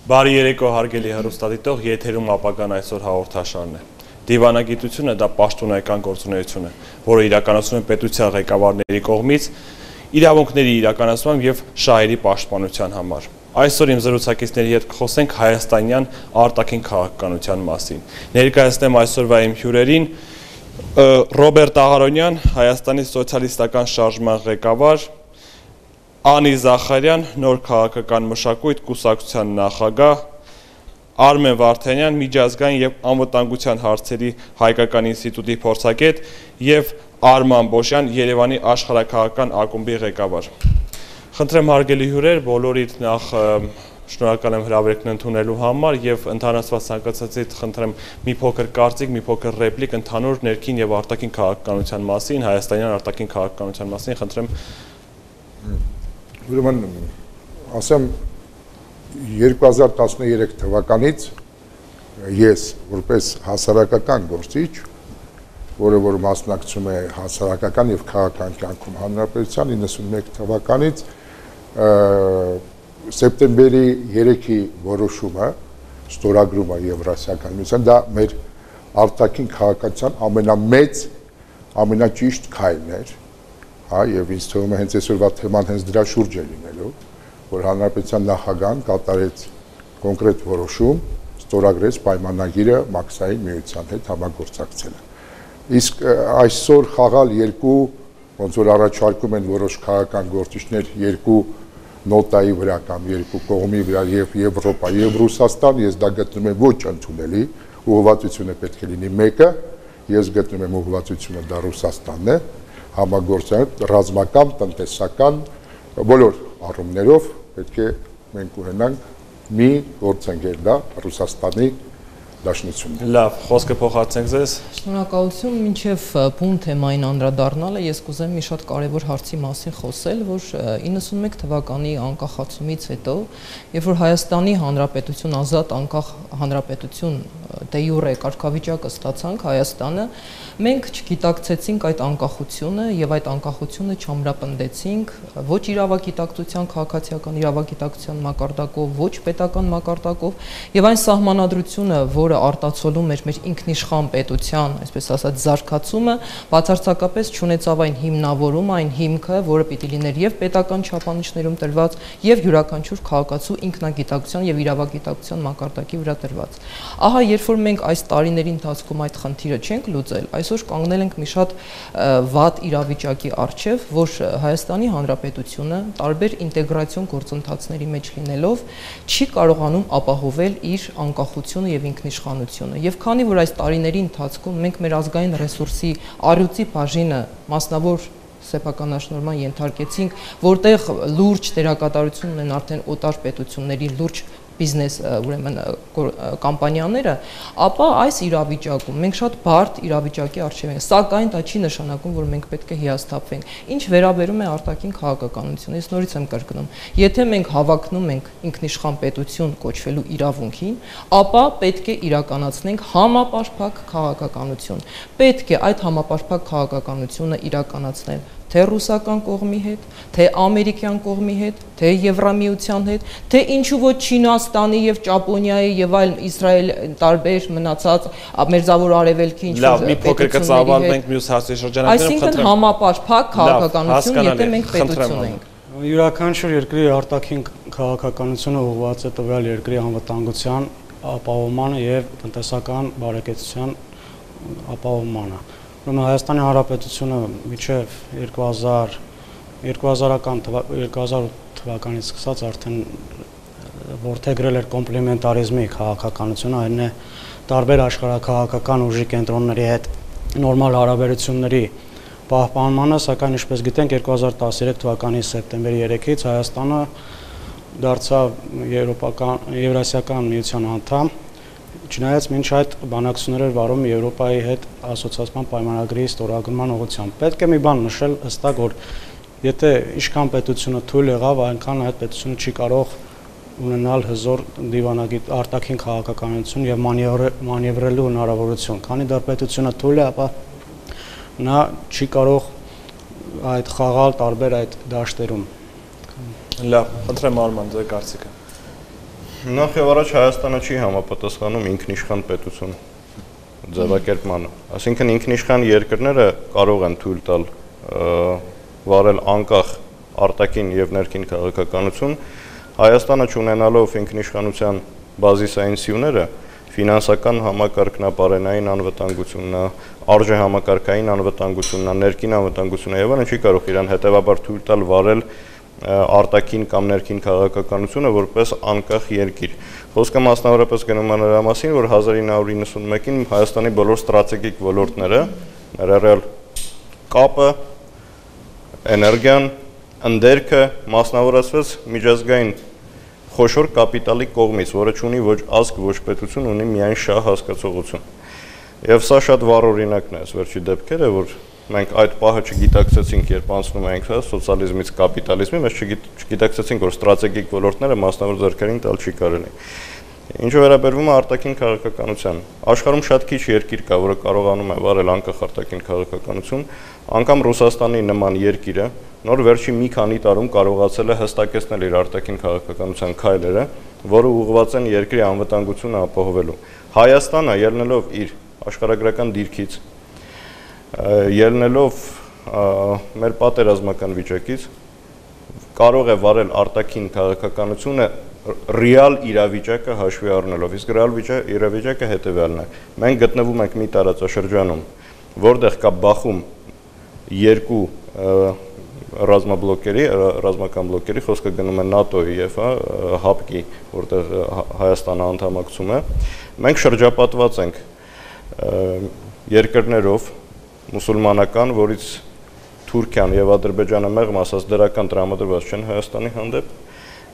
Բարի երեկո հարգելի հեռուստադիտող, եթերում ապագան այսօր հաղորդաշարն է։ Դիվանագիտությունը դա պաշտոնական գործունեություն է, որը իրականացվում է պետության ղեկավարների կողմից իրավունքների իրականացման եւ շահերի պաշտպանության համար։ Այսօր իմ զրուցակիցների հետ կխոսենք հայաստանյան արտաքին քաղաքականության մասին։ Ներկայացնեմ այսօրվա իմ հյուրերին Ռոբերտ Աղարոնյան, Հայաստանի սոցիալիստական շարժման ղեկավար, Անի Զախարյան, նոր քաղաքական մշակույթ կուսակցության նախագահ, Արմեն Վարդանյան, միջազգային եւ անվտանգության հարցերի հայկական ինստիտուտի փորձագետ եւ Արման Բոշյան, Երևանի աշխարհաքաղաքական ակումբի ղեկավար։ Խնդրեմ հարգելի հյուրեր, բոլորիդ նախ շնորհակալ եմ հրավերքն ընդունելու համար եւ ընդհանրացված ցանկացածիդ խնդրեմ մի փոքր կարծիք, մի փոքր ռեպլիկ ընդհանուր ներքին եւ արտաքին քաղաքականության մասին, հայաստանյան արտաքին քաղաքականության մասին, խնդրեմ Ուրեմն ասեմ 2013 թվականից ես որպես հասարակական գործիչ, որը որ մասնակցում է հասարակական եւ քաղաքական կյանքում հանրապետության 91 թվականից սեպտեմբերի 3-ի որոշումը ստորագրումը Եվրասիական միության դա մեր արտաքին քաղաքական ամենամեծ ամենաճիշտ քայլն էր Հա եւ ինձ թվում է հենց այսօրվա թեման հենց դրա շուրջ է լինելու, որ հանրապետության նախագահան կատարեց կոնկրետ որոշում, ստորագրեց պայմանագիրը Մաքսային միության հետ համագործակցելը։ Իսկ այսօր խաղալ երկու ոնց որ առաջարկում են որոշ քաղաքական գործիչներ երկու նոտայի վրա կամ երկու կողմի վրա եւ Եվրոպա եւ Ռուսաստան, ես դա գտնում եմ ոչ ընդունելի, ուղղվածությունը պետք է լինի մեկը, ես գտնում եմ ուղղվածությունը դա Ռուսաստանն է համագործակցություն ռազմական, տնտեսական բոլոր առումներով պետք է մենք ունենանք մի գործընկեր դա Ռուսաստանի Դաշնությունն է։ Լավ, խոսքը փոխացնենք ձեզ։ Շնորհակալություն, մինչև բուն թեմային անդրադառնալը ես կուզեմ մի շատ կարևոր հարցի մասին խոսել, որ 91 թվականի անկախացումից հետո, երբ որ Հայաստանի Հանրապետություն ազատ անկախ հանրապետություն դե յուրե կարգավիճակը ստացանք Հայաստանը, մենք չգիտակցեցինք այդ անկախությունը եւ այդ անկախությունը չամրապնդեցինք ոչ իրավագիտակցության, քաղաքացիական իրավագիտակցության մակարդակով, ոչ պետական մակարդակով եւ այն սահմանադրությունը, որը արտացոլում էր մեր ինքնիշխան պետության, այսպես ասած, զարգացումը, բացարձակապես չունեցավ այն հիմնավորումը, այն հիմքը, որը պիտի լիներ եւ պետական չափանիշներում տրված եւ յուրաքանչյուր քաղաքացու ինքնագիտակցության եւ իրավագիտակցության մակարդակի վրա տրված։ Ահա երբ որ մենք այս տարիների ընթացքում այդ խնդիրը չենք լուծել, այսօր կանգնել ենք մի շատ վատ իրավիճակի առջև, որ Հայաստանի Հանրապետությունը տարբեր ինտեգրացիոն գործընթացների մեջ լինելով չի կարողանում ապահովել իր անկախությունը եւ ինքնիշխանությունը։ Եվ քանի որ այս տարիների ընթացքում մենք մեր ազգային ռեսուրսի առյուծի բաժինը մասնավոր սեփականաշնորհման ենթարկեցինք, որտեղ լուրջ դերակատարություն ունեն արդեն օտար պետությունների լուրջ բիզնես ուրեմն կամպանիաները, ապա այս իրավիճակում մենք շատ բարդ իրավիճակի առջև ենք, սակայն դա չի նշանակում, որ մենք պետք է հիասթափվենք։ Ինչ վերաբերում է արտաքին քաղաքականությունը, ես նորից եմ կրկնում, եթե մենք հավակնում ենք ինքնիշխան պետություն կոչվելու իրավունքին, ապա պետք է իրականացնենք համապարփակ քաղաքականություն։ Պետք է այդ համապարփակ քաղաքականությունը իրականացնել թե ռուսական կողմի հետ, թե ամերիկյան կողմի հետ, թե Եվրամիության հետ, թե ինչու ոչ Չինաստանի եւ Ճապոնիայի եւ այլ Իսրայել տարբեր մնացած մերձավոր արևելքի ինչ որ մի փոքր կծավալենք մյուս հարցի շրջանակներում, այսինքն համապարփակ քաղաքականություն, եթե մենք պետություն ենք։ Յուրաքանչյուր երկրի արտաքին քաղաքականությունը ուղղված է տվյալ երկրի անվտանգության ապահովմանը եւ տնտեսական բարեկեցության ապահովմանը։ Հայաստանի Հանրապետությունը մինչև 2000 թվականից սկսած արդեն որդեգրել էր կոմպլեմենտարիզմի քաղաքականությունը, այն է տարբեր աշխարհաքաղաքական ուժի կենտրոնների հետ նորմալ հարաբերությունների պահպանմանը, սակայն ինչպես գիտենք 2013 թվականի սեպտեմբերի 3-ից Հայաստանը դարձավ Եվրասիական միության անդամ Չնայած մինչ այդ բանակցություններ էր վարում Եվրոպայի հետ ասոցիացիան պայմանագրի ստորագրման ուղղությամբ։ Պետք է մի բան նշել հստակ, որ եթե ինչքան պետությունը թույլ եղավ, այնքան այդ պետությունը չի կարող ունենալ հզոր դիվանագիտ արտաքին քաղաքականություն եւ մանևրելու հնարավորություն։ Քանի դեռ պետությունը թույլ է, ապա նա չի կարող այդ խաղալ տարբեր այդ դաշտերում։ Լավ, խնդրեմ Արման, ձեր կարծիքը։ Նախ եւ առաջ Հայաստանը չի համապատասխանում ինքնիշխան պետություն ձևակերպմանը։ Այսինքն ինքնիշխան երկրները կարող են թույլ տալ վարել անկախ արտաքին եւ ներքին քաղաքականություն, Հայաստանը չունենալով ինքնիշխանության բազիսային սյուները, ֆինանսական համակարգնապարենային անվտանգությունն, արժե համակարգային անվտանգությունն, ներքին անվտանգությունը եւ այլն չի կարող իրան հետեւաբար թույլ տալ վարել արտաքին կամ ներքին քաղաքականությունը որպես անկախ երկիր։ Խոսքը մասնավորապես գնում է նրա մասին, որ 1991-ին Հայաստանի բոլոր ստրատեգիկ ոլորտները, ներառյալ կապը, էներգիան, ընդերքը մասնավորացվեց միջազգային խոշոր կապիտալի կողմից, որը չունի ոչ ազգ, ոչ պետություն, ունի միայն շահ հասկացողություն։ Եվ սա շատ վառ օրինակն է, այս վերջի դեպքերը, որ մենք այդ պահը չգիտակցեցինք, երբ անցնում էինք սոցիալիզմից կապիտալիզմի, mēs չգիտակցեցինք, որ ստրատեգիկ ոլորտները մասնավոր ձեռքերին տալ չի կարելի։ Ինչը վերաբերվում է արտաքին քաղաքականության, աշխարհում շատ քիչ երկիր կա, որը կարողանում է վարել անկախ արտաքին քաղաքականություն, անգամ Ռուսաստանի նման երկիրը նոր վերջի մի քանի տարում կարողացել է հստակեցնել իր արտաքին քաղաքականության քայլերը, որը ուղղված են երկրի անվտանգությունը ապահովելու։ Հայաստանը ելնելով իր աշխարհագրական դիրքից, ելնելով մեր պատերազմական վիճակից, կարող է վարել արտաքին քաղաքականությունը ռեալ իրավիճակը հաշվի առնելով, իսկ ռեալ իրավիճակը հետևյալն է։ Մենք գտնվում ենք մի տարածաշրջանում, որտեղ կա բախում երկու ռազմական բլոկերի, խոսքը գնում է ՆԱՏՕ-ի եւ ՀԱՊԿ-ի, որտեղ Հայաստանը անդամակցում է։ Մենք շրջապատված ենք երկրներով մուսուլմանական, որից Թուրքիան եւ Ադրբեջանը մեղմ ասած դրական տրամադրված չեն Հայաստանի հանդեպ,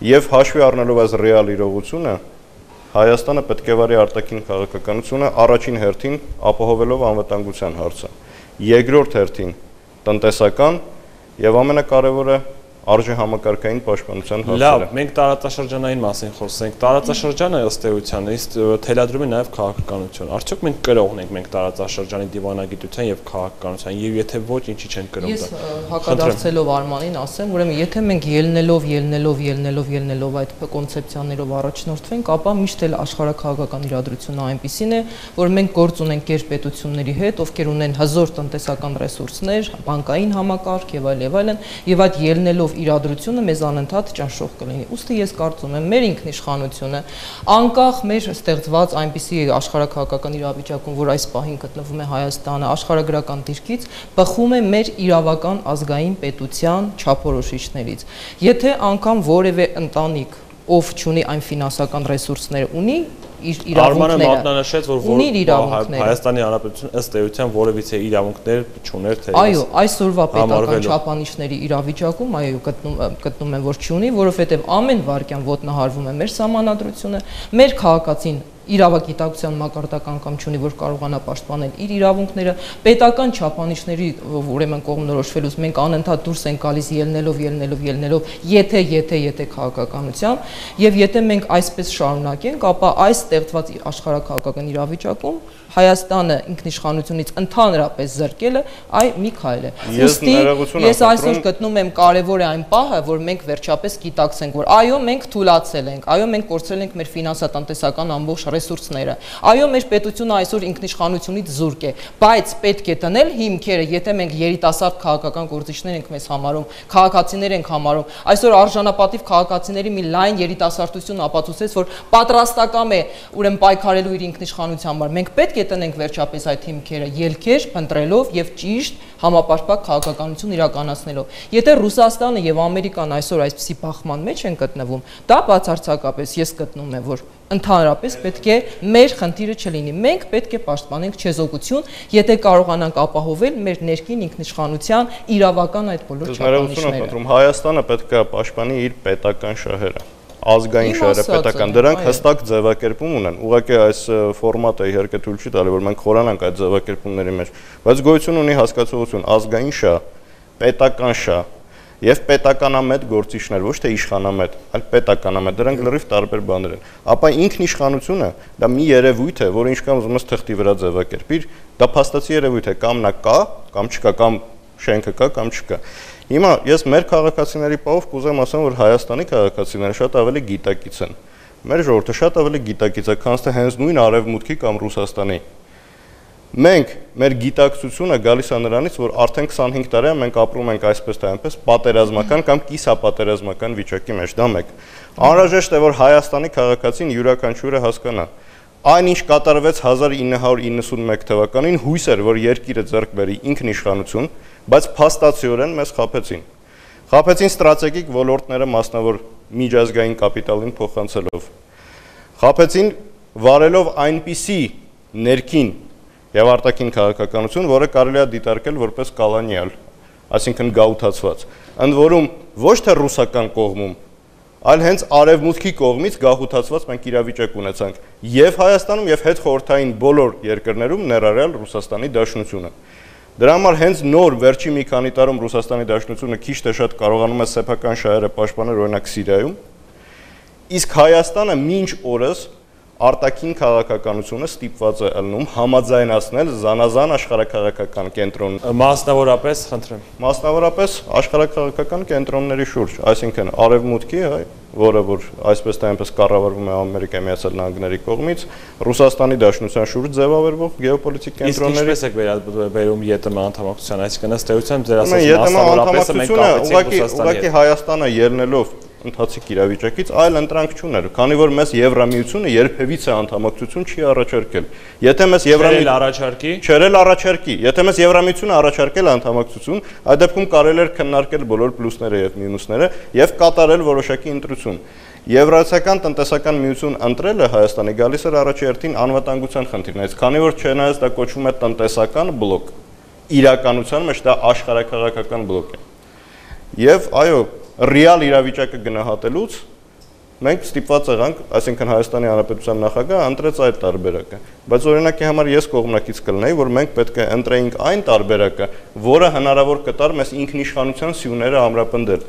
եւ հաշվի առնելով այս ռեալ իրողությունը, Հայաստանը պետք է վարի արտաքին քաղաքականությունը առաջին հերթին ապահովելով անվտանգության հարցը, երկրորդ հերթին տնտեսական եւ ամենակարևորը արժե համակարգային պաշտպանության հարցերը։ Լավ, մենք տարածաշրջանային մասին խոսենք։ Տարածաշրջանը ըստ էության թելադրում է նաև քաղաքականություն։ Արդյոք մենք կրողն ենք մենք տարածաշրջանի դիվանագիտության եւ քաղաքականության, եւ եթե ոչ, ինչի չեն կրող դա։ Ես հակադարձելով Արմանին ասեմ, ուրեմն եթե մենք ելնելով այդ կոնցեպցիաներով առաջնորդվենք, ապա միշտ էլ աշխարհաքաղաքական իրադրությունը այնպիսին է, որ մենք գործ ունենք գերպետությունների հետ, ովքեր ունեն հզոր տնտեսական ռեսուրսներ, բանկային համակարգ եւ այլն, եւ այդ ելնելով իրադրությունը մեզ անընդհատ ճնշող կլինի։ Ուստի ես կարծում եմ, մեր ինքնիշխանությունը անկախ մեր ստեղծված այնպիսի աշխարհաքաղաքական իրավիճակում, որ այս պահին գտնվում է Հայաստանը, աշխարհագրական դիրքից բխում է մեր իրավական ազգային պետության չափորոշիչներից։ Եթե անգամ որևէ ընտանիք, ով չունի այն ֆինանսական ռեսուրսները, ունի իր իրավունքները։ Արմանը մատնանշեց, որ Հայաստանի Հանրապետությունը ըստ էության որևիցե իրավունքներ չուներ թե։ Այո, այսօրվա պետական չափանիշների իրավիճակում այո գտնում եմ, որ չունի, որովհետև ամեն վարքյան ոտնահարվում է մեր սահմանադրությունը, մեր քաղաքացին իրավագիտակցության մակարդական կամ չունի, որ կարողանա պաշտպանել իր իրավունքները, պետական չափանիշների ուրեմն կողմնորոշվելուց մենք անընդհատ դուրս ենք գալիս ելնելով, եթե քաղաքականությամբ, եւ եթե մենք այսպես շարունակենք, ապա այս ստեղծված աշխարհաքաղաքական իրավիճակում Հայաստանը ինքնիշխանությունից ընդհանրապես զրկելը մի քայլ է։ Ուստի ես այսօր գտնում եմ կարևոր է այն պահը, որ մենք վերջապես գիտակցենք, որ այո, մենք թուլացել ենք, այո, մենք կորցրել ենք մեր ֆինանսատնտեսական ամբողջ ռեսուրսները, այո, մեր պետությունը այսօր ինքնիշխանությունից զուրկ է, բայց պետք է տնել հիմքերը, եթե մենք երիտասարդ քաղաքական գործիչներ ենք մեզ համարում, քաղաքացիներ ենք համարում, այսօր արժանապատիվ քաղաքացիների մի լայն երիտասարդություն ապացուցեց, որ պատրաստական է ուրեմն պայքարելու իր ինքնիշխանության համար, մենք պետք է տնենք վերջապես այդ հիմքերը ելքեր փնտրելով եւ ճիշտ համապարփակ քաղաքականություն իրականացնելով։ Եթե Ռուսաստանը եւ Ամերիկան այսօր այսպիսի բախման մեջ են գտնվում, դա բացարձակապես ես գտնում եմ, որ ընդհանրապես պետք է մեր խնդիրը չլինի։ Մենք պետք է պաշտպանենք չեզոքություն, եթե կարողանանք ապահովել մեր ներքին ինքնիշխանության իրավական այդ բոլոր չափանիշները։ Հայաստանը պետք է պաշտպանի իր պետական շահերը։ ազգային շահերը պետական, դրանք հստակ ձևակերպում ունեն։ Ուղղակի այս ֆորմատը իհարկե թույլ չի տալի, որ մենք խորանանք այդ ձևակերպումների մեջ, բայց գոյություն ունի հասկացողություն ազգային շահ, պետական շահ եւ պետականամետ գործիչներ, ոչ թե իշխանամետ, այլ պետականամետ, դրանք լրիվ տարբեր բաներ են։ Ապա ինքնիշխանությունը դա մի երևույթ է, որը ինչքան ուզում ես թղթի վրա ձևակերպիր, դա փաստացի երևույթ է, կամ նա կա, կամ չկա, կամ շենքը կա, կամ չկա։ Հիմա ես մեր քաղաքացիների պահով կուզեմ ասեմ, որ Հայաստանի քաղաքացիները շատ ավելի գիտակից են։ Մեր ժողովուրդը շատ ավելի գիտակից է, քան թե հենց նույն Արևմուտքի կամ Ռուսաստանի։ Մենք մեր գիտակցությունը գալիս է նրանից, որ արդեն 25 տարի է մենք ապրում ենք այսպես թե այնպես պատերազմական կամ կիսապատերազմական վիճակի մեջ, դա մեկ։ Անհրաժեշտ է, որ Հայաստանի քաղաքացին յուրաքանչյուրը հասկանա։ Այնինչ կատարվեց 1991 թվականին, հույս էր, որ երկիրը ձեռք բերի ինքնիշխանություն, բայց փաստացիորեն մեզ խաբեցին։ Խաբեցին ստրատեգիկ ոլորտները, մասնավոր միջազգային կապիտալին փոխանցելով։ Խաբեցին վարելով այնպիսի ներքին եւ արտաքին քաղաքականություն, որը կարելի է դիտարկել որպես կոլոնիալ, այսինքն գաղութացված։ Ընդ որում ոչ թե ռուսական կողմում, այլ հենց արևմուտքի կողմից գաղութացված մենք իրավիճակ ունեցանք եւ Հայաստանում եւ հետխորհրդային բոլոր երկրներում, ներառյալ Ռուսաստանի Դաշնությունը։ Դրա համար հենց նոր վերջի մի քանի տարում Ռուսաստանի Դաշնությունը քիչ թե շատ կարողանում է սեփական շահերը պաշտպանել, օրինակ Սիրիայում, իսկ Հայաստանը մինչ օրս արտաքին քաղաքականությունը ստիպված է ելնում համաձայնացնել զանազան աշխարհաքաղաքական կենտրոն մասնավորապես, խնդրեմ, մասնավորապես աշխարհաքաղաքական կենտրոնների շուրջ, այսինքն Արևմուտքի, որը որ այսպես թե այնպես կառավարվում է Ամերիկայի Միացյալ Նահանգների կողմից, Ռուսաստանի Դաշնության շուրջ ձևավորվող գեոպոլիտիկ կենտրոնների։ Իսկ ինչպես եք վերում ԵՏՄ անդամակցության, այսինքն ըստ էության ձեր ասած մասնավորապես մենք ուղղակի Հայաստանը ելնելով ընթացիկ իրավիճակից այլ ընտրանք չուներ, քանի որ մեզ Եվրամիությունը երբևիցե անդամակցություն չի առաջարկել։ Եթե մեզ առաջարկի, եթե մեզ Եվրամիությունը առաջարկել անդամակցություն, այդ դեպքում կարելի էր քննարկել բոլոր պլյուսները եւ մինուսները եւ կատարել որոշակի ընտրություն։ Եվրասիական տնտեսական միություն ընտրելը Հայաստանի գալիս էր առաջերտին անվտանգության խնդիրներից, քանի որ չնայած դա կոչվում է տնտեսական բլոկ, իրականության մեջ դա աշխարհաքաղաքական բլոկ է։ Եվ այո, ռեալ իրավիճակը գնահատելուց մենք ստիպված եղանք, այսինքն Հայաստանի Հանրապետության նախագահը ընտրեց այդ տարբերակը, բայց օրինակի համար ես կողմնակից կլինեի, որ մենք պետք է ընտրեինք այն տարբերակը, որը հնարավոր կտար մեզ ինքնիշխանության սյուները ամրապնդել։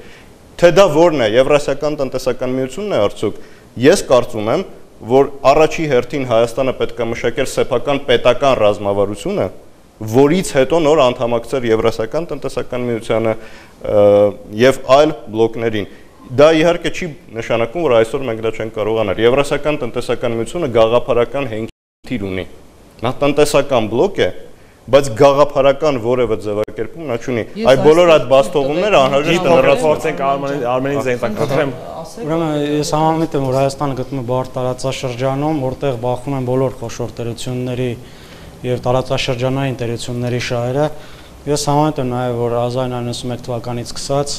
Թե դա որն է, Եվրասիական տնտեսական միությունն է արդյոք, ես կարծում եմ, որ առաջի հերթին Հայաստանը պետք է մշակեր սեփական պետական ռազմավարությունը, որից հետո նոր անդամակցեր Եվրասիական տնտեսական միությանը եւ այլ բլոկներին։ Դա իհարկե չի նշանակում, որ այսօր մենք դա չենք կարող անել։ Եվրասիական տնտեսական միությունը գաղափարական հենքիր ունի։ Նա տնտեսական բլոկ է, բայց գաղափարական որևէ ձևակերպում նա չունի։ Այդ բոլոր այդ բաստողումները անհրաժեշտ է լրացվենք Արմենին Զենտան կտրեմ։ Ուրեմն ես համամիտ եմ, որ Հայաստանը գտնվում է բարդ տարածաշրջանում, որտեղ բախվում են բոլոր խոշոր տերությունների եւ տարածաշրջանային տերությունների շահերը։ Ես համեմատ եմ նաև, որ 1991 թվականից սկսած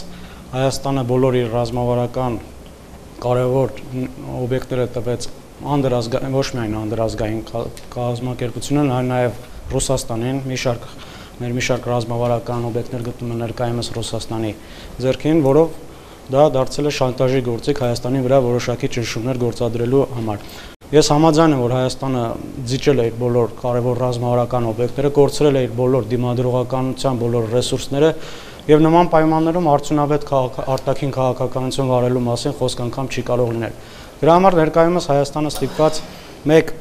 Հայաստանը բոլոր իր ռազմավարական կարևոր օբյեկտները տվեց անդրազգային, ոչ միայն անդրազգային կազմակերպությունն, այլ նաև Ռուսաստանին, մի շարք ռազմավարական օբյեկտներ գտնում են ներկայումս Ռուսաստանի ձեռքին, որով դա դարձել է շանտաժի գործիք Հայաստանի վրա որոշակի ճնշումներ գործադրելու համար։ Ես համաձայն եմ, որ Հայաստանը ձիճել է իր բոլոր կարևոր ռազմավարական օբյեկտները, կորցրել է իր բոլոր դիմադրողականության բոլոր ռեսուրսները եւ նման պայմաններում արդյունավետ արտաքին քաղաքականություն վարելու մասին խոսք անգամ չի կարող լինել։ Դրա համար ներկայումս Հայաստանը ստիպված մեկ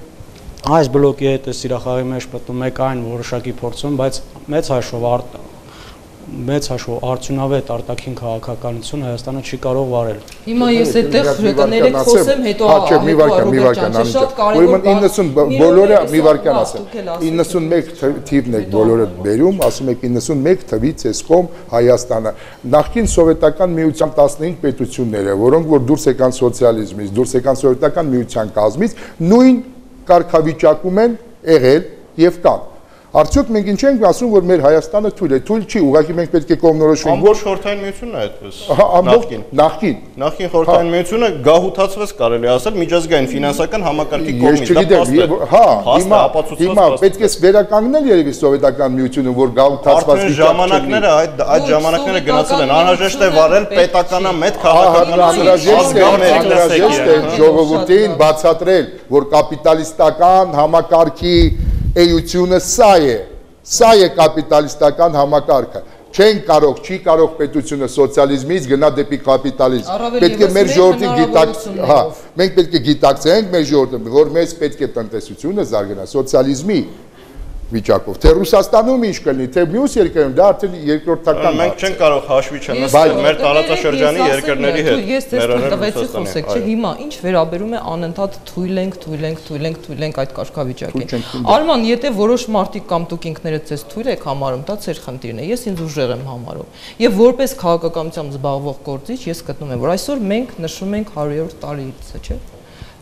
այս բլոկի հետ է սիրախաղի մեջ մտնում, մեկ այն որոշակի փորձում, բայց մեծ հաշվով արդյունավետ արտաքին քաղաքականություն Հայաստանը չի կարող վարել։ Հիմա ես այդտեղ կներեք խոսեմ, հետո մի վարքան, ուրեմն 90 բոլորը մի վարքան ասեմ։ 91 թիվն եք բոլորը բերում, ասում եք 91 թվից էս կողմ Հայաստանը։ Նախկին սովետական միության 15 պետությունները, որոնք որ դուրս եկան սոցիալիզմից, դուրս եկան սովետական միության կազմից, նույն կարգավիճակում են եղել եւ կան։ Արդյոք մենք ինչ ենք ասում, որ մեր Հայաստանը թույլ է, թույլ չի, ուղղակի մենք պետք է կողմնորոշվենք, որ խորհրդային միությունն է այդպես։ Նախկին խորհրդային միությունը գահութացվեց կարելի ասել միջազգային ֆինանսական համակարգի կողմից, հիմա պետք է վերականգնել երևի սովետական միությունը, որ գահութացված ժամանակները այդ ժամանակները գնացել են, անհրաժեշտ է վարել պետականամետ քաղաքականություն, անհրաժեշտ է ժողովրդին բացատրել, որ կապիտալիստական համակարգի էությունը սա է կապիտալիստական համակարգը։ Չեն կարող, չի կարող պետությունը սոցիալիզմից գնա դեպի կապիտալիզմ։ Պետք է մեր ժողովրդին մենք պետք է գիտակցենք մեր ժողովրդին, որ մեզ պետք է տնտեսությունը զարգանա սոցիալիզմի վիճակով, թե Ռուսաստանում ինչ կլինի, թե մյուս երկրներում, դա արդեն երկրորդական մենք չենք կարող հաշվի չնստել մեր տարածաշրջանի երկրների հետ։ Ես ձեզ տվեցի խոսեք, չէ՞, հիմա ինչ վերաբերում է անընդհատ թույլ ենք այդ կարգավիճակին։ Արման, եթե որոշ մարդիկ կամ դուք ինքներդ ձեզ թույլ եք համարում, դա ձեր խնդիրն է, ես ինձ ուժեղ եմ համարում։ Եվ որպես քաղաքականությամբ զբաղվող գործիչ ես գտնում եմ, որ այսօր մենք նշում ենք 100-րդ տարելիցը, չէ՞։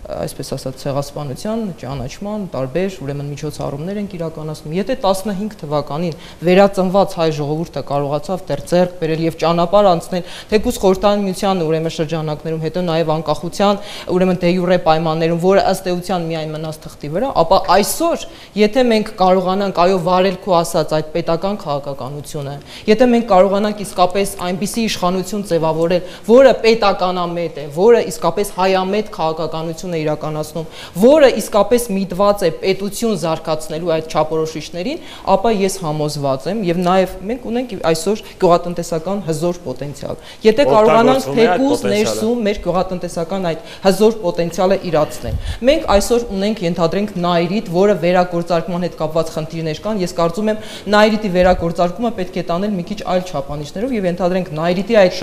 Այսպես ասած ցեղասպանության, ճանաչման, տարբեր ուրեմն միջոցառումներ են իրականացնում։ Եթե 15 թվականին վերածնված հայ ժողովուրդը կարողացավ դեռ ձեռք բերել եւ ճանապարհ անցնել, թեկուզ խորհրդային միության ուրեմն շրջանակներում, հետո նաեւ անկախության ուրեմն դե յուրե պայմաններում, որը ըստ էության միայն մնաց թղթի վրա, ապա այսօր, եթե մենք կարողանանք այո վարել քո ասած այդ պետական քաղաքականությունը, եթե մենք կարողանանք իսկապես այնպիսի իշխանություն ձևավորել, որը պետականամետ է, որը իսկապես հայամետ քաղաքականություն իրականացնում, որը իսկապես միտված է պետություն զարգացնելու այդ չափորոշիչներին, ապա ես համոզված եմ եւ նաեւ մենք ունենք այսօր գյուղատնտեսական հզոր պոտենցիալ։ Եթե կարողանանք թեկուզ ներսում մեր գյուղատնտեսական այդ հզոր պոտենցիալը իրացնել։ Մենք այսօր ունենք ենթադրենք Նայիրիտ, որը վերագործարկման հետ կապված խնդիրներ կան, ես կարծում եմ Նայիրիտի վերագործարկումը պետք է տանել մի քիչ այլ չափանիշներով եւ ենթադրենք Նայիրիտի այդ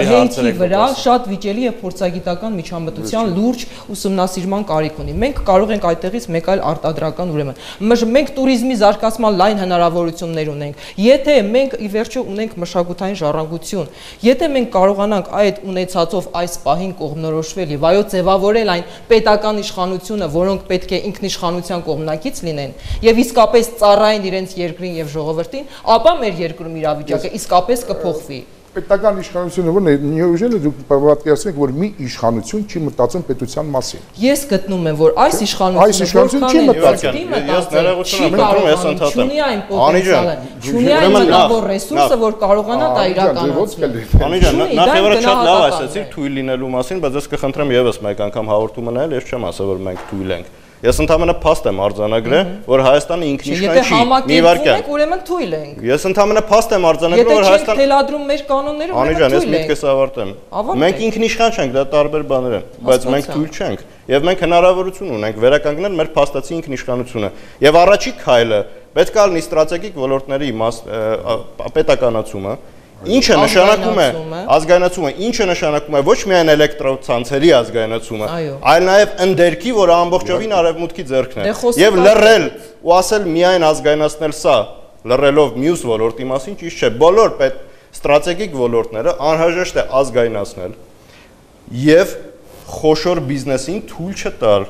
հեյթի վրա շատ վիճելի եւ փորձագիտական միջամտության լուրջ ուսումնասիրման կարիք ունի։ Մենք կարող ենք այդտեղից մեկ այլ արտադրական ուրեմն մենք туриզմի զարգացման լայն հնարավորություններ ունենք։ Եթե մենք ի վերջո ունենք մշակութային ժառանգություն, եթե մենք կարողանանք այդ ունեցածով այս պահին կողմնորոշվել եւ այո ձևավորել այն պետական իշխանությունը, որոնք պետք է ինքնիշխանության կողմնակից լինեն եւ իսկապես ծառայեն իրենց երկրին եւ ժողովրդին, ապա մեր երկրում իրավիճակը իսկապես կփոխվի։ Պետական իշխանությունը ո՞րն է, նույնիսկ դուք պատկերացրեք, որ մի իշխանություն չի մտածում պետության մասին։ Ես գտնում եմ, որ այս իշխանությունը չի մտածում։ Ես ներողություն եմ խնդրում, ես ընդհատեմ։ Ունի այն պոտենցիալը, ունի այն մտավոր ռեսուրսը, որ կարողանա դա իրականացնել։ Անիջան, նախևորը շատ լավ ասացիր թույլ լինելու մասին, բայց ես կխնդրեմ եւս մեկ անգամ հաղորդում ունենալ, ես չեմ ասա, որ մենք թույլ ենք։ Ես ընդհանրապես փաստ եմ արձանագրել, որ Հայաստանը ինքնիշխան չի։ Մի վարքյան։ Ուրեմն թույլ ենք։ Ես ընդհանրապես փաստ եմ արձանագրել, որ Հայաստանը թելադրում մեր կանոնները, Անիջան, ես միտքս ավարտեմ։ Մենք ինքնիշխան չենք, դա տարբեր բաներ են, բայց մենք թույլ չենք։ Եվ մենք հնարավորություն ունենք վերականգնել մեր փաստացի ինքնիշխանությունը։ Եվ առաջի քայլը պետք է լինի ստրատեգիկ ոլորտների պետականացումը, ինչը նշանակում է ազգայնացումը, ինչը նշանակում է ոչ միայն էլեկտրոցանցերի ազգայնացումը, այլ նաև ընդերքի, որը ամբողջովին արևմուտքի ձեռքն է։ Եվ լռել ու ասել միայն ազգայնացնել սա, լռելով մյուս ոլորտի մասին ճիշտ չէ։ Բոլոր ստրատեգիկ ոլորտները անհրաժեշտ է ազգայնացնել եւ խոշոր բիզնեսին թույլ չտալ,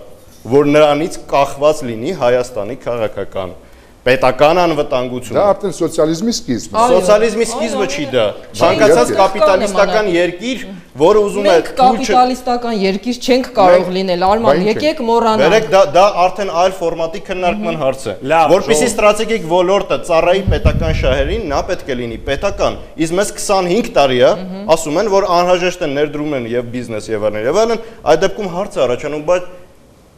որ նրանից կախված լինի Հայաստանի քաղաքական պետական անվտանգություն։ Դա արդեն սոցիալիզմի սկիզբն է։ Սոցիալիզմի սկիզբը չի դա։ Ցանկացած կապիտալիստական երկիր, որը ուզում է կապիտալիստական երկիր չենք կարող լինել, Արման, եկեք մոռանանք։ Վերեք դա արդեն այլ ֆորմատի քննարկման հարց է։ Որպեսզի ստրատեգիկ ոլորտը ծառայի պետական շահերին, նա պետք է լինի պետական։ Իսկ մեզ 25 տարի է, ասում են, որ անհրաժեշտ է ներդրումն եւ բիզնես եւ այլն, այդ դեպքում հարց է առաջանում, բայց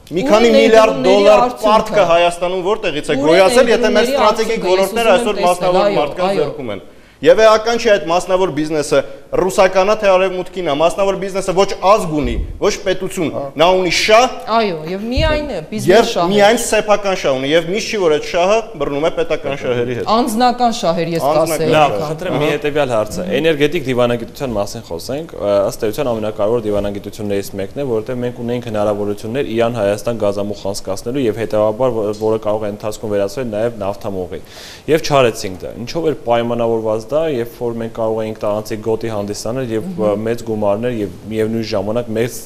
մի քանի միլիարդ դոլար պարտքը Հայաստանում որտեղից է գոյացել, եթե մեր ստրատեգիկ ոլորտները այսօր մասնավոր մարդկանց ձեռքում են։ Եվ էական չի այդ մասնավոր բիզնեսը ռուսականա թե արևմուտքինա, մասնավոր բիզնեսը ոչ ազգ ունի, ոչ պետություն, նա ունի շահ։ Այո, եւ միայն բիզնես շահ։ Եվ միայն սեփական շահ ունի, եւ միշտ չի որ այդ շահը բռնում է պետական շահերի հետ։ Անձնական շահեր ես կասեի։ Լավ, խնդրեմ մի հետեւյալ հարցը։ Էներգետիկ դիվանագիտության մասին խոսենք, ըստ էության ամենակարևոր դիվանագիտություններից մեկն է, որովհետեւ մենք ունենք հնարավորություններ Իրան Հայաստան գազամուղ անցկացնելու եւ հետեւաբար որը կարող է ընթացքում վերածվել նաեւ նավթամուղի։ Եվ չարեցինք դա։ Ինչով էր պայմանավորված դա, երբ որ մենք կարող էինք տարանցիկ գոտի հանդիսանալ եւ մեծ գումարներ եւ միևնույն ժամանակ մեծ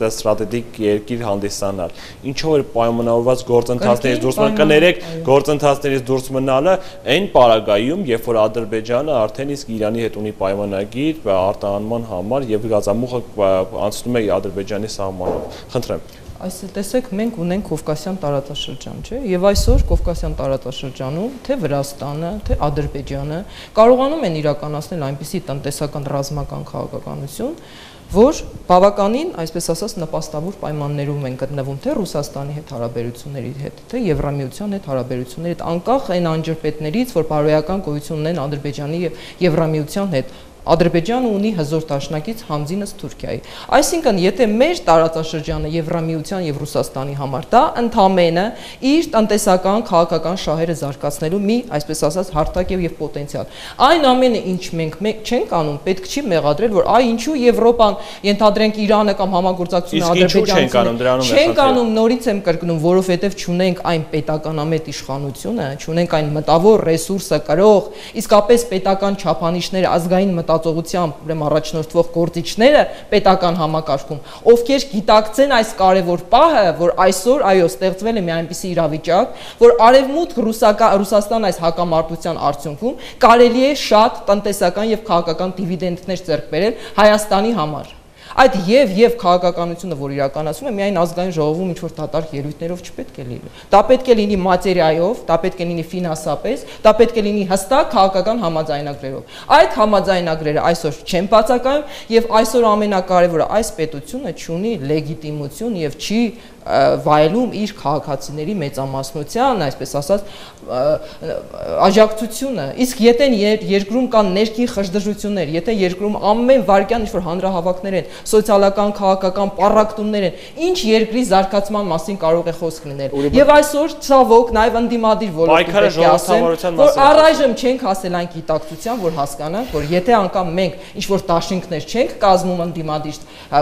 ստրատեգիկ երկիր հանդիսանալ։ Ինչով էր պայմանավորված գործընթացներից դուրս մնալ, կներեք, գործընթացներից դուրս մնալը այն պարագայում, երբ որ Ադրբեջանը արդեն իսկ Իրանի հետ ունի պայմանագիր արտահանման համար եւ գազամուղը անցնում է Ադրբեջանի սահմանով։ Խնդրեմ։ Այսինքն տեսեք, մենք ունենք Կովկասյան տարածաշրջան, չէ՞, եւ այսօր Կովկասյան տարածաշրջանում թե Վրաստանը, թե Ադրբեջանը կարողանում են իրականացնել այնպիսի տնտեսական ռազմական քաղաքականություն, որ բավականին, այսպես ասած, նպաստավոր պայմաններում են գտնվում թե Ռուսաստանի հետ հարաբերությունների հետ, թե Եվրամիության հետ հարաբերությունների հետ, անկախ այն անջրպետներից, որ բարոյական գոյություն ունեն Ադրբեջանի եւ Եվրամիության հետ։ Ադրբեջանը ունի հզոր դաշնակից համձինս Թուրքիայի։ Այսինքն, եթե մեր տարածաշրջանը Եվրամիության եւ Ռուսաստանի համար դա ընդամենը իր տնտեսական, քաղաքական շահերը զարգացնելու մի, այսպես ասած, հարթակ եւ պոտենցիալ։ Այն ամենը, ինչ մենք չենք անում, պետք չի մեղադրել, որ այ ինչու Եվրոպան, ենթադրենք Իրանը կամ համագործակցությունը Ադրբեջանը չենք անում, նորից եմ կրկնում, որովհետեւ չունենք այն պետականամետ իշխանությունը, չունենք այն մտավոր ռեսուրսը կրող, իսկապես պետական չափանիշները ազգային մտածողությամբ ուրեմն առաջնորդվող գործիչները պետական համակարգում, ովքեր գիտակցեն այս կարևոր պահը, որ այսօր այո ստեղծվել է մի այնպիսի իրավիճակ, որ արևմուտք Ռուսաստան այս հակամարտության արդյունքում կարելի է շատ տնտեսական եւ քաղաքական դիվիդենդներ ձեռք բերել Հայաստանի համար։ Այդ եւ քաղաքականությունը, որ իրականացվում է, միայն ազգային ժողովում ինչ որ դատարկ ելույթներով չպետք է լինի։ Դա պետք է լինի մատերիայով, դա պետք է լինի ֆինանսապես, դա պետք է լինի հստակ քաղաքական համաձայնագրերով։ Այդ համաձայնագրերը այսօր չեն բացակայում եւ այսօր ամենակարևորը այս պետությունը ունի լեգիտիմություն եւ չի վայելում իր քաղաքացիների մեծամասնության, այսպես ասած, աջակցությունը։ Իսկ եթե երկրում կան ներքին խժդժություններ, եթե երկրում ամեն վարքյան ինչ-որ հանրահավաքներ են, սոցիալական, քաղաքական պառակտումներ են, ինչ երկրի զարգացման մասին կարող է խոսք լինել։ Եվ այսօր ցավոք նաև ընդդիմադիր ոլորտում պետք է ասեմ, որ առայժմ չենք հասել այն գիտակցության, որ հասկանանք, որ եթե անգամ մենք ինչ-որ դաշինքներ չենք կազմում ընդդիմադիր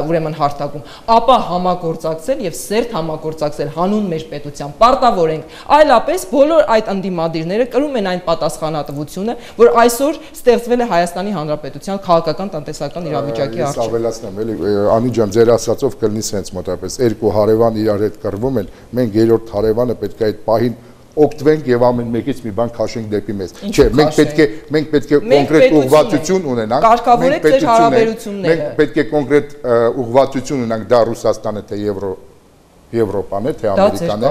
ուրեմն հարթակում, ապա համագործակցել եւ սերտ համագործակցել հանուն մեր պետության պարտավոր ենք, այլապես բոլոր այդ ընդդիմադիրները կրում են այն պատասխանատվությունը, որ այսօր ստեղծվել է Հայաստանի Հանրապետության քաղաքական տնտեսական իրավիճակի առջև։ Ես ավելացնեմ, էլի Անի ջան, ձեր ասածով կլինի sense մոտավորապես երկու հարևան իրար հետ կռվում են, մենք երրորդ հարևանը պետք է այդ պահին օգտվենք եւ ամեն մեկից մի բան քաշենք դեպի մեզ։ Չէ, մենք պետք է կոնկրետ ուղղվածություն ունենանք։ Կարգավորեք ձեր հարաբերությունները։ Մենք պետք է կոնկրետ ուղղվածություն ունենանք, դա Ռուսաստանը թե Եվրոպան է, թե Ամերիկան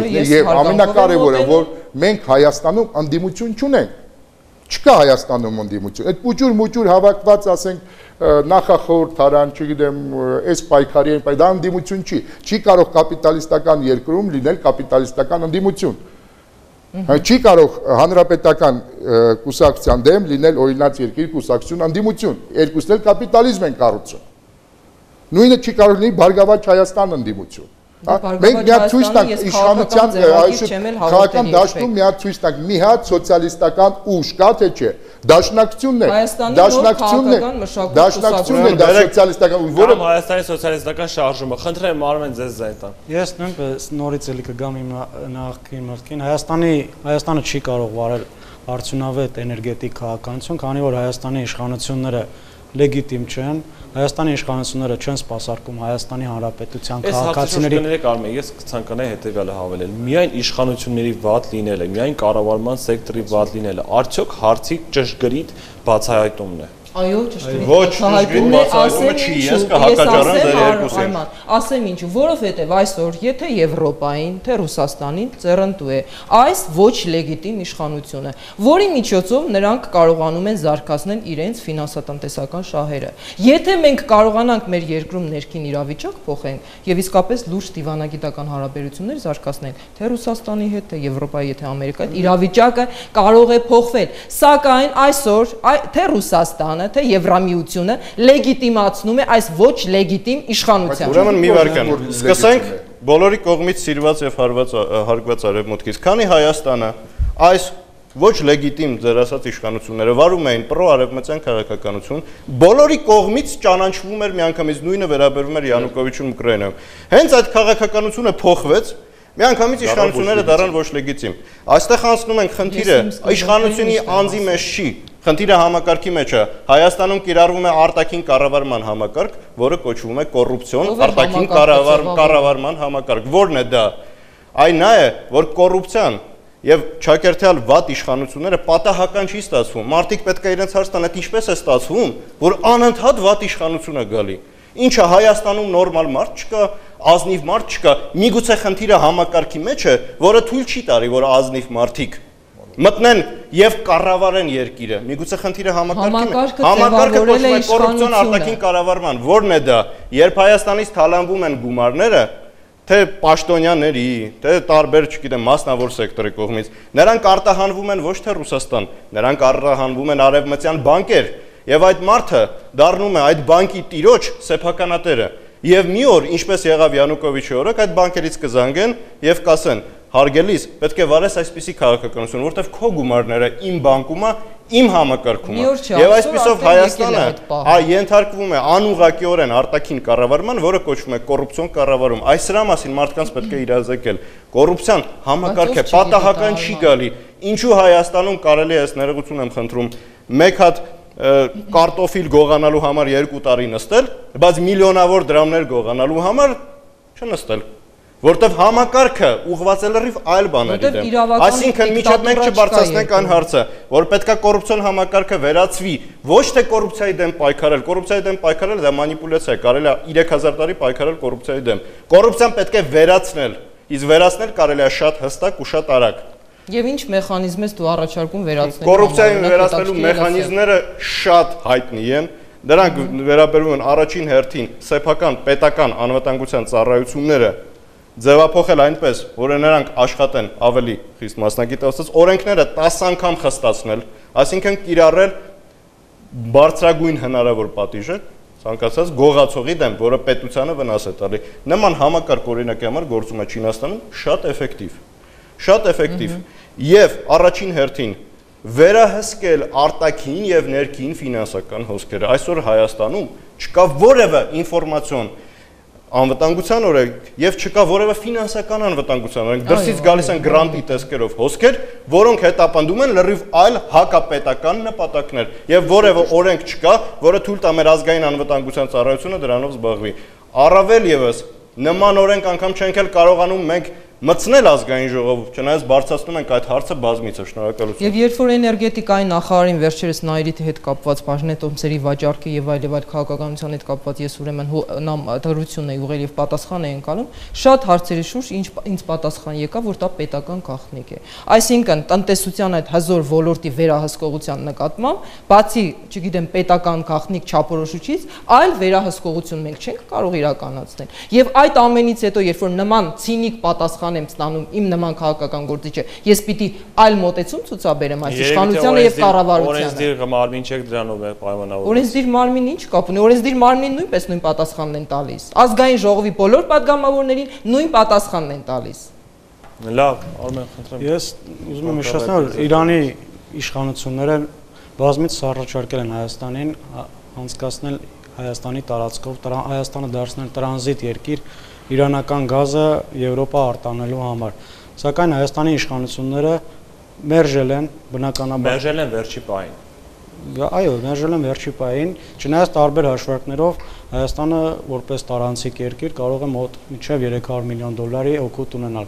է։ Եվ ամենակարևորը, որ մենք Հայաստանում ընդդիմություն չունենք։ Չկա Հայաստանում ընդդիմություն։ Այդ պուճուր հավաքված, ասենք, նախախորհրդարան, չգիտեմ, այս պայքարի են, դա ընդդիմություն չի։ Չի կարող կապիտալիստական երկրում լինել կապիտալիստական ընդդիմություն։ Չի կարող հանրապետական կուսակցության դեմ լինել օրինաց երկրի կուսակցություն ընդդիմություն։ Երկուսն էլ կապիտալիզմ են կառուցում։ Նույնը չի կարող լինի Բարգավաճ Հայաստան ընդդիմություն։ Մենք միակ ցույց տանք իշխանության քաղաքական դաշտում միակ ցույց տանք մի հատ սոցիալիստական ուժ կա թե չէ։ Դաշնակցությունն է, դաշնակցությունն է դա սոցիալիստական ուժ, որը Հայաստանի սոցիալիստական շարժումը։ Խնդրեմ Արմեն ձեզ զայն տան։ Ես նույնպես նորից էլի կգամ իմ նախկին մտքին։ Հայաստանը չի կարող վարել արդյունավետ էներգետիկ քաղաքականություն, քանի որ Հայաստանի իշխանությունները լեգիտիմ չեն, Հայաստանի իշխանությունները չեն սպասարկում Հայաստանի Հանրապետության քաղաքացիների։ Ես կցանկանայի հետևյալը հավելել։ Միայն իշխանությունների վատ լինելը, միայն կառավարման սեկտորի վատ լինելը, արդյոք հարցի ճշգրիտ բացահայտումն է։ Այո, ճշգրիտ բացահայտումը չի, ես կհակաճառեմ ձեր երկուսին։ Ասեմ ինչու, որովհետև այսօր եթե Եվրոպային, թե Ռուսաստանին ծերընտու է այս ոչ լեգիտիմ իշխանությունը, որի միջոցով նրանք կարողանում են զարգացնել իրենց ֆինանսատնտեսական շահերը։ Եթե մենք կարողանանք մեր երկրում ներքին իրավիճակ փոխենք եւ իսկապես լուրջ դիվանագիտական հարաբերություններ զարգացնենք, թե Ռուսաստանի հետ, թե Եվրոպայի, թե Ամերիկայի հետ, իրավիճակը կարող է փոխվել։ Սակայն այսօր թե Ռուսաստանը թե Եվրամիությունը լեգիտիմացնում է այս ոչ լեգիտիմ իշխանությունը։ Ուրեմն մի վարքան, սկսենք բոլորի կողմից սիրված եւ հարգված արևմուտքից, քանի Հայաստանը այս ոչ լեգիտիմ ձեր ասած իշխանությունները վարում էին պրո-արևմտյան քաղաքականություն, բոլորի կողմից ճանաչվում էր միանգամից նույնը վերաբերվում էր Յանուկովիչին Ուկրաինայում։ Հենց այդ քաղաքականությունը փոխվեց, միանգամից իշխանությունները դառան ոչ լեգիտիմ։ Այստեղ անցնում ենք խնդիրը, իշխանությունի անձի մեջ չի։ Խնդիրը համակարգի մեջ է։ Հայաստանում կիրառվում է արտաքին կառավարման համակարգ, որը կոչվում է կոռուպցիոն արտաքին կառավարման համակարգ։ Որն է դա։ Այն նա է, որ կոռուպցիան եւ ճակերտյալ վատ իշխանությունները պատահական չի ստացվում։ Մարդիկ պետք է իրենց հարց տան, այդ ինչպես է ստացվում, որ անընդհատ վատ իշխանություն է գալի։ Ինչը Հայաստանում նորմալ մարդ չկա, ազնիվ մարդ չկա։ Միգուցե խնդիրը համակարգի մեջ է, որը թույլ չի տալի, որ ազնիվ մարդիկ մտնեն եւ կառավարեն երկիրը։ Միգուցե խնդիրը համակարգը կոչվում է կոռուպցիոն արտաքին կառավարման։ Որն է դա։ Երբ Հայաստանից թալանվում են գումարները, թե պաշտոնյաների, թե տարբեր, չգիտեմ, մասնավոր սեկտորի կողմից, նրանք արտահանվում են ոչ թե Ռուսաստան, նրանք արտահանվում են արևմտյան բանկեր, եւ այդ մարդը դառնում է այդ բանկի տիրոջ սեփականատերը։ Եվ մի օր, ինչպես եղավ Յանուկովիչի օրոք, այդ բանկերից կզանգեն եւ կասեն. Հարգելիս, պետք է վարես այսպիսի քաղաքականություն, որտեղ քո գումարները իմ բանկում է, իմ համակարգում է։ Եվ այսպիսով Հայաստանը ենթարկվում է անուղղակիորեն արտաքին կառավարման, որը կոչվում է կոռուպցիոն կառավարում։ Այս սրա մասին մարդկանց պետք է իրազեկել։ Կոռուպցիան համակարգ է, պատահական չի գալի։ Ինչու Հայաստանում կարելի է այս ներողություն եմ խնդրում, մեկ հատ կարտոֆիլ գողանալու համար 2 տարի նստել, բայց միլիոնավոր դրամներ գողանալու համար չնստել։ Որտեվ համակարգը ուղղված է լրիվ այլ բաների դեմ։ Այսինքն միջև մենք չբարձրացնենք այն հարցը, որ պետքա կոռուպցիոն համակարգը վերացվի, ոչ թե կոռուպցիայի դեմ պայքարել, կոռուպցիայի դեմ պայքարել դա մանիպուլյացիա է, կարելի է 3000 տարի պայքարել կոռուպցիայի դեմ։ Կոռուպցիան պետք է վերացնել, իսկ վերացնել կարելի է շատ հստակ ու շատ արագ։ Եվ ինչ մեխանիզմ ես դու առաջարկում վերացնելու։ Կոռուպցիայի վերացնելու մեխանիզմները շատ հայտնի են։ Դրանք վերաբերում են առաջին հերթին սեփական պետական անվտանգության ծառայությունները ձևափոխել այնպես, որ նրանք աշխատեն ավելի խիստ մասնագիտացած, օրենքները 10 անգամ խստացնել, այսինքն կիրառել բարձրագույն հնարավոր պատիժը, ցանկացած գողացողի դեմ, որը պետությանը վնաս է տալի։ Նման համակարգ օրինակի համար գործում է Չինաստանում շատ էֆեկտիվ։ Շատ էֆեկտիվ։ Եվ առաջին հերթին վերահսկել արտաքին եւ ներքին ֆինանսական հոսքերը։ Այսօր Հայաստանում չկա որևէ ինֆորմացիոն անվտանգության օրենք եւ չկա որևէ ֆինանսական անվտանգության օրենք։ Դրսից գալիս են գրանտի տեսքերով հոսքեր, որոնք հետապնդում են լրիվ այլ հակապետական նպատակներ եւ որևէ օրենք չկա, որը թույլ տա մեր ազգային անվտանգության ծառայությունը դրանով զբաղվի։ Առավել եւս նման օրենք անգամ չենք էլ կարողանում մենք մտցնել ազգային ժողով, չնայած բարձրացնում ենք այդ հարցը բազմիցս, շնորհակալություն։ Եվ երբ որ էներգետիկայի նախարարին վերջերս Նայիրիթի հետ կապված բաժնետոմսերի վաճառքի եւ այլ քաղաքականության հետ կապված ես ուրեմն դրություն էի ուղղել եւ պատասխան էի ընկալում, շատ հարցերի շուրջ ինձ պատասխան եկավ, որ դա պետական գաղտնիք է։ Այսինքն տնտեսության այդ հզոր ոլորտի վերահսկողության նկատմամբ, բացի, չգիտեմ, պետական գաղտնիք չափորոշուչից, այլ վերահսկողություն մենք չենք կարող իրականացնել։ Եւ այդ ամենից հետո, երբ որ նման ցինիկ պատասխան եմ ստանում իմ նման քաղաքական գործիչը, ես պիտի այլ մոտեցում ցուցաբերեմ այս իշխանությանը եւ կառավարությանը։ Օրենսդիր մարմին չեք դրանով պայմանավորվում։ Օրենսդիր մարմին ինչ կապ ունի։ Օրենսդիր մարմինին նույնպես նույն պատասխանն են տալիս։ Ազգային ժողովի բոլոր падգամավորներին նույն պատասխանն են տալիս։ Լավ, Արմեն, խնդրեմ։ Ես ուզում եմ հիշեցնել, որ Իրանի իշխանությունները բազմիցս առաջարկել են Հայաստանին անցկացնել Հայաստանի տարածքով Հայաստանը դարձնել տրանզիտ երկիր իրանական գազը Եվրոպա արտանելու համար։ Սակայն Հայաստանի իշխանությունները մերժել են բնականաբար։ Մերժել են վերջի պահին։ Այո, մերժել են վերջի պահին, չնայած տարբեր հաշվարկներով Հայաստանը որպես տարանցիկ երկիր կարող է մոտ մինչև $300 միլիոն օգուտ ունենալ։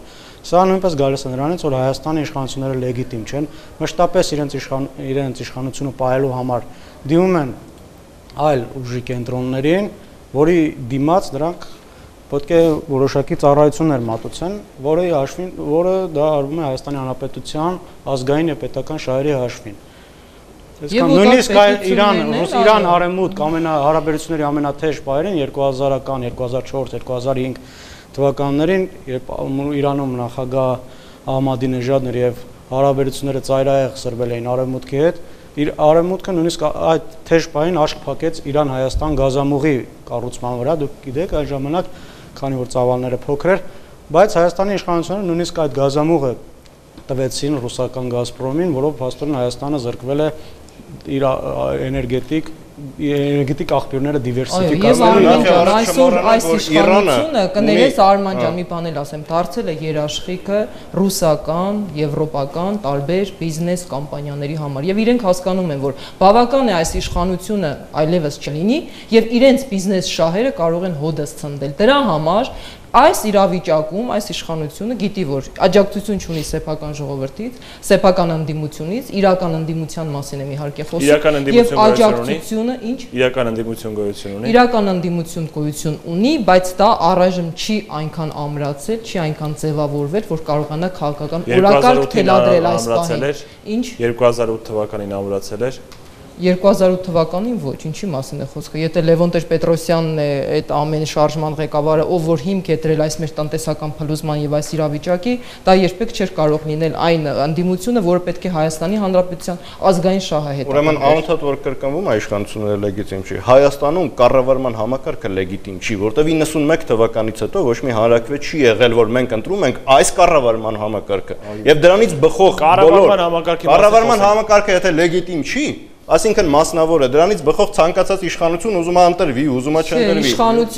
Սա նույնպես գալիս է նրանից, որ Հայաստանի իշխանությունները լեգիտիմ չեն, մշտապես իրենց իշխանությունը պահելու համար դիմում են այլ ուժի կենտրոններին, որի դիմաց դրանք պետք է որոշակի ծառայություններ մատուցեն, որը դա արվում է Հայաստանի Հանրապետության ազգային եւ պետական շահերի հաշվին։ Այսինքն նույնիսկ Իրան արևմուտք հարաբերությունների ամենաթեժ պահերին 2000-ական, 2004, 2005 թվականներին, երբ Իրանում նախագահ Ահմադինեժադն էր եւ հարաբերությունները ծայրահեղ սրվել էին արևմուտքի հետ, արևմուտքը նույնիսկ այդ թեժ պահին աչք փակեց Իրան-Հայաստան գազամուղի կառուցման վրա, դուք գիտեք այն ժամանակ, քանի որ ծավալները փոքր էր, բայց Հայաստանի իշխանությունները նույնիսկ այդ գազամուղը տվեցին ռուսական Գազպրոմին, որով փաստորեն Հայաստանը զրկվել է իր էներգետիկ աղբյուրները դիվերսիֆիկացնելու։ Եվ այսօր այս իշխանությունը կներես Արման ջան, մի բան էլ ասեմ, դարձել է երաշխիքը ռուսական, եվրոպական տարբեր բիզնես կամպանիաների համար եւ իրենք հասկանում են, որ բավական է այս իշխանությունը այլևս չլինի եւ իրենց բիզնես շահերը կարող են հոդս ցնդել։ Դրա համար այս իրավիճակում այս իշխանությունը գիտի, որ աջակցություն չունի սեփական ժողովրդից, սեփական ընդդիմությունից, իրական ընդդիմության մասին եմ իհարկե խոսում, եւ աջակցությունը ինչ? Իրական ընդդիմություն գոյություն ունի։ Իրական ընդդիմություն գոյություն ունի, բայց դա առայժմ չի այնքան ամրացել, չի այնքան ձևավորվել, որ կարողանա քաղաքական օրակարգ թելադրել այս պահին։ Ինչ? 2008 թվականին ամրացել էր։ 2008 թվականին ոչ, ինչի մասին է խոսքը։ Եթե Լևոն Տեր-Պետրոսյանն է այդ ամեն շարժման ղեկավարը, ով որ հիմք է դրել այս մեր տնտեսական փլուզման եւ այս իրավիճակի, դա երբեք չէր կարող լինել այն ընդդիմությունը, որը պետք է Հայաստանի Հանրապետության ազգային շահը հետ։ Ուրեմն անընդհատ որ կրկնվում է իշխանությունը լեգիտիմ չի։ Հայաստանում կառավարման համակարգը լեգիտիմ չի, որտեղ 91 թվականից հետո ոչ մի հանրակրվե չի եղել, որ մենք ընտրում ենք այս կառավարման համակարգը։ Եւ դրանից բխող կառավարման համակարգը եթե լեգիտիմ չի, այսինքն մասնավոր է, դրանից բխող ցանկացած իշխանություն ուզում է ընտրվի, ուզում է չընտրվի։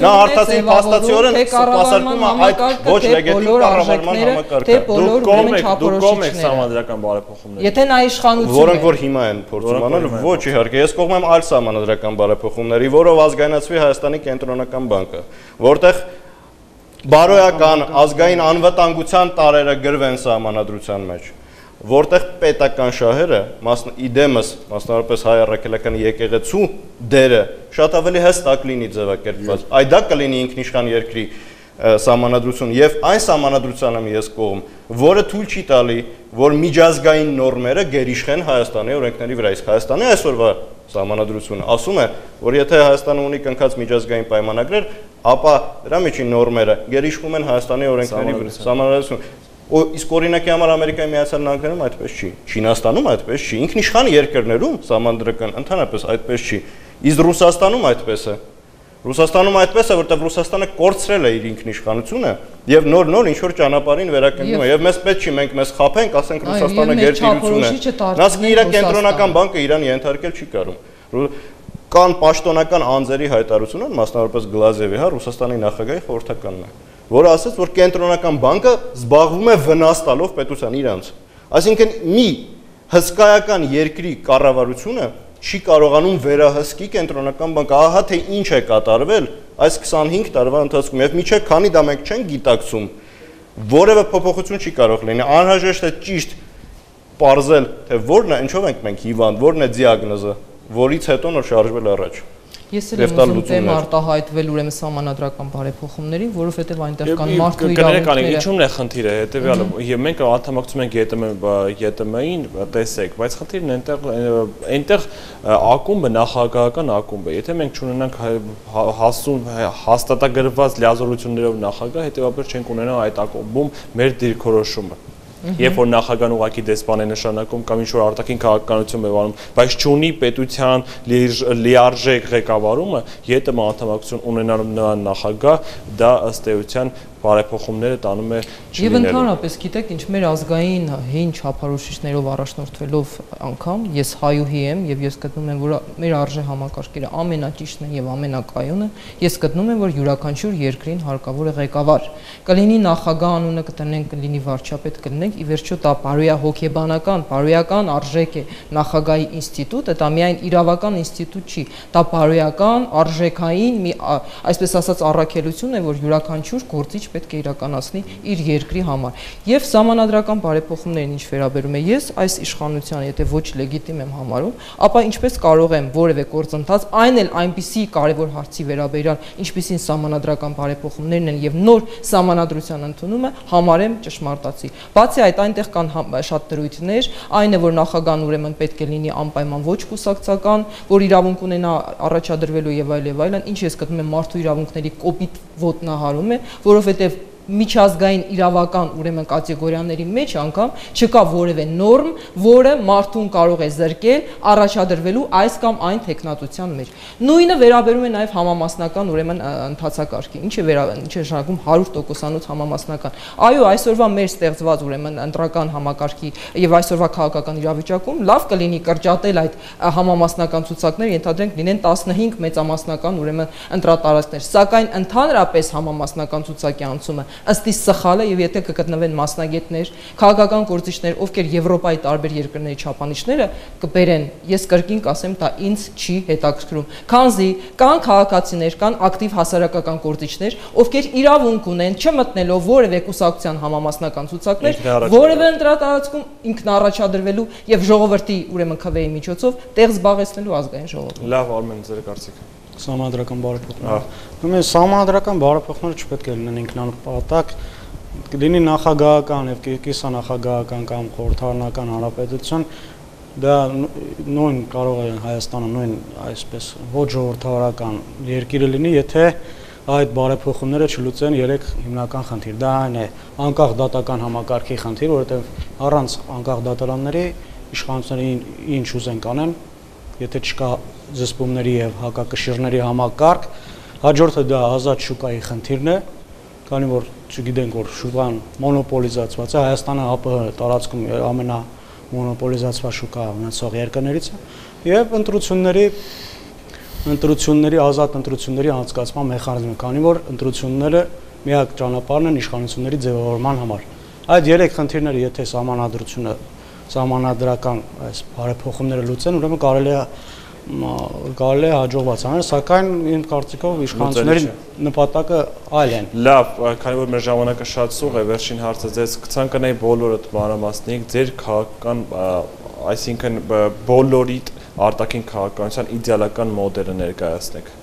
Նա արտասին փաստացիորեն սպասարկում է այդ ոչ լեգիտիմ կառավարման համակարգը։ Դուք կողմ եք սահմանադրական բարեփոխումների։ Եթե նա իշխանություն է, որոնք որ հիմա են փորձում անել, ոչ իհարկե, ես կողմ եմ այլ սահմանադրական բարեփոխումների, որով ազգայնացվի Հայաստանի կենտրոնական բանկը, որտեղ բարոյական ազգային անվտանգության տարերը գրվեն սահմանադրության մեջ, որտեղ պետական շահերը, իդեմս, մասնավորապես հայ առաքելական եկեղեցու դերը շատ ավելի հստակ լինի ձևակերպված։ Այդ դա կլինի ինքնիշխան երկրի սահմանադրություն եւ այն սահմանադրությանը ես կողմ, որը թույլ չի տալի, որ միջազգային նորմերը գերիշխեն Հայաստանի օրենքների վրա։ Իսկ Հայաստանի այսօրվա սահմանադրությունը ասում է, որ եթե Հայաստանը ունի կնքած միջազգային պայմանագրեր, ապա դրա միջին նորմերը գերիշխում են Հայաստանի օրենքների վրա։ Սահմանադրություն Իսկ օրինակի համար Ամերիկայի Միացյալ Նահանգներում այդպես չի, Չինաստանում այդպես չի, ինքնիշխան երկրներում սահմանադրական ընդհանրապես այդպես չի, իսկ Ռուսաստանում այդպես է։ Ռուսաստանում այդպես է, որտեղ Ռուսաստանը կորցրել է իր ինքնիշխանությունը եւ նոր ինչ որ ճանապարհին վերականգնում է եւ մեզ պետք չի մենք մեզ խափենք, ասենք Ռուսաստանը գերտիրություն է։ Նասկ իր կենտրոնական բանկը իրան ենթարկել չի կարող։ Կան պաշտոնական անձերի հայտարարություններ, մասնավորապես Գլազևի, հա, Ռուսաստանի նախագահի խորհրդականն է, որը ասաց, որ կենտրոնական բանկը զբաղվում է վնաս տալով պետության իրանց։ Այսինքն մի հսկայական երկրի կառավարությունը չի կարողանում վերահսկի կենտրոնական բանկը, ահա թե ինչ է կատարվել այս 25 տարվա ընթացքում եւ միչե քանի դա մենք չենք գիտակցում, որևէ փոփոխություն չի կարող լինի, անհրաժեշտ է ճիշտ պարզել, թե որն է, ինչով ենք մենք հիվանդ, որն է դիագնոզը, որից հետո նոր շարժվել առաջ։ Ես էլ եմ ուզում դեմ արտահայտվել ուրեմն սահմանադրական բարեփոխումներին, որովհետև այնտեղ կան մարդու իրավունքները։ Ինչու՞մն է խնդիրը, հետեւյալը, եւ մենք անդամակցում ենք ԵՏՄ-ին, տեսեք, բայց խնդիրն այնտեղ ակումբը նախագահական ակումբ է։ Եթե մենք չունենանք հաստատագրված լիազորություններով նախագահ, հետեւաբար չենք ունենա այդ ակումբում մեր դիրքորոշումը։ Երբ որ նախագահան ուղղակի դեսպան է նշանակում կամ ինչ-որ արտաքին քաղաքականություն է վարում, բայց չունի պետության լիարժեք ղեկավարումը, ԵՏՄ անդամակցություն ունենալու նրան նախագահ, դա ըստ էության բարեփոխումները տանում է չլինելու։ Եվ ընդհանրապես, գիտեք, ինչ մեր ազգային հին չափորոշիչներով առաջնորդվելով անգամ ես հայուհի եմ եւ ես գտնում եմ, որ մեր արժե համակարգերը ամենաճիշտն են եւ ամենակայունը, ես գտնում եմ, որ յուրաքանչյուր երկրին հարկավոր է ղեկավար։ Կլինի նախագահ անունը կտնենք, կլինի վարչապետ կլինենք, ի վերջո դա բարոյա հոգեբանական, բարոյական արժեք է նախագահի ինստիտուտը, դա միայն իրավական ինստիտուտ չի, դա բարոյական, արժեքային մի այսպես ասած առաքելություն է, որ յուրաքանչյուր գործիչ պետք է իրականացնի իր երկրի համար։ Եվ սահմանադրական բարեփոխումներին ինչ վերաբերում է, ես այս իշխանության եթե ոչ լեգիտիմ եմ համարում, ապա ինչպես կարող եմ որևէ գործընթաց, այն էլ այնպիսի կարևոր հարցի վերաբերյալ, ինչպիսին սահմանադրական բարեփոխումներն են եւ նոր սահմանադրության ընդունումը համարեմ ճշմարտացի։ Բացի այդ, այնտեղ կան շատ դրույթներ, այն է, որ նախագահան ուրեմն պետք է լինի անպայման ոչ կուսակցական, որ իրավունք ունենա առաջադրվելու եւ այլն, ինչ ես գտնում եմ մարդու իրավունքների կոպիտ ոտնահարում է, որովհետեւ միջազգային իրավական ուրեմն կատեգորիաների մեջ անգամ չկա որևէ նորմ, որը մարդուն կարող է զրկել առաջադրվելու այս կամ այն տեխնատության մեջ։ Նույնը վերաբերում է նաև համամասնական ուրեմն ընթացակարգի։ Ինչ է նշանակում 100%-անոց համամասնական։ Այո, այսօրվա մեր ստեղծված ուրեմն ընտրական համակարգի եւ այսօրվա քաղաքական իրավիճակում լավ կլինի կրճատել այդ համամասնական ցուցակները, ենթադրենք լինեն 15 մեծամասնական ուրեմն ընտրատարածքներ, սակայն ընդհանրապես համամասնական ցուցակի անցումը ըստի սխալ է եւ եթե կգտնվեն մասնագետներ, քաղաքական գործիչներ, ովքեր Եվրոպայի տարբեր երկրների չափանիշները կբերեն, ես կրկին կասեմ, դա ինձ չի հետաքրքրում, քանզի կան քաղաքացիներ, կան ակտիվ հասարակական գործիչներ, ովքեր իրավունք ունեն չմտնելով որևէ կուսակցության համամասնական ցուցակներ, որևէ ընտրատարածքում ինքնառաջադրվելու եւ ժողովրդի ուրեմն քվեի միջոցով տեղ զբաղեցնելու ազգային ժողովը։ Լավ, Արմեն, ձեր կարծիքը։ Սահմանադրական բարեփոխումներ։ Ուրեմն սահմանադրական բարեփոխումները չպետք է լինեն ինքնանպատակ, լինի նախագահական եւ կիսանախագահական կամ խորհրդարանական հանրապետություն, դա նույն կարող է Հայաստանը նույն այսպես ոչ ժողովրդավարական երկիրը լինի, եթե այդ բարեփոխումները չլուծեն 3 հիմնական խնդիր։ Դա այն է անկախ դատական համակարգի խնդիր, որովհետև առանց անկախ դատարանների իշխանությունները ինչ ուզեն կանեն, եթե չկա զսպումների եւ հակակշիռների համակարգ, հաջորդը դա ազատ շուկայի խնդիրն է, քանի որ չգիտենք որ շուկան մոնոպոլիզացված է, Հայաստանը ԱՊՀ տարածքում ամենամոնոպոլիզացված շուկա ունեցող երկրներից է, եւ ընտրությունների ազատ ընտրությունների անցկացման մեխանիզմը, քանի որ ընտրությունները միակ ճանապարհն են իշխանությունների ձևավորման համար։ Այդ 3 խնդիրները եթե սահմանադրական այս բարեփոխումները լուծեն, ուրեմն կարելի է հաջողված անել, սակայն իմ կարծիքով իշխանությունների նպատակը այլ են։ Լավ, քանի որ մեր ժամանակը շատ սուղ է, վերջին հարցը ձեզ կցանկանայի բոլորդ մանրամասնիկ ձեր քաղաքական, այսինքն բոլորիդ արտաքին քաղաքականության իդեալական մոդելը ներկայացնեք։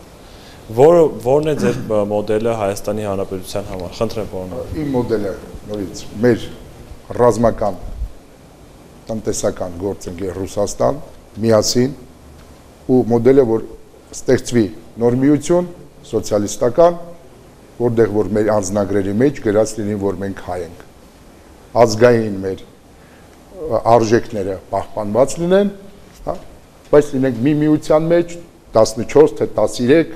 Որն է ձեր մոդելը Հայաստանի Հանրապետության համար։ Խնդրեմ, պարոն։ Իմ մոդելը նորից մեր ռազմական տնտեսական գործընկեր Ռուսաստան միասին ու մոդելը որ ստեղծվի նոր միություն սոցիալիստական, որտեղ որ մեր անձնագրերի մեջ գրած լինի որ մենք հայ ենք, ազգային մեր արժեքները պահպանված լինեն, հա, բայց լինենք մի միության մեջ 14 թե 13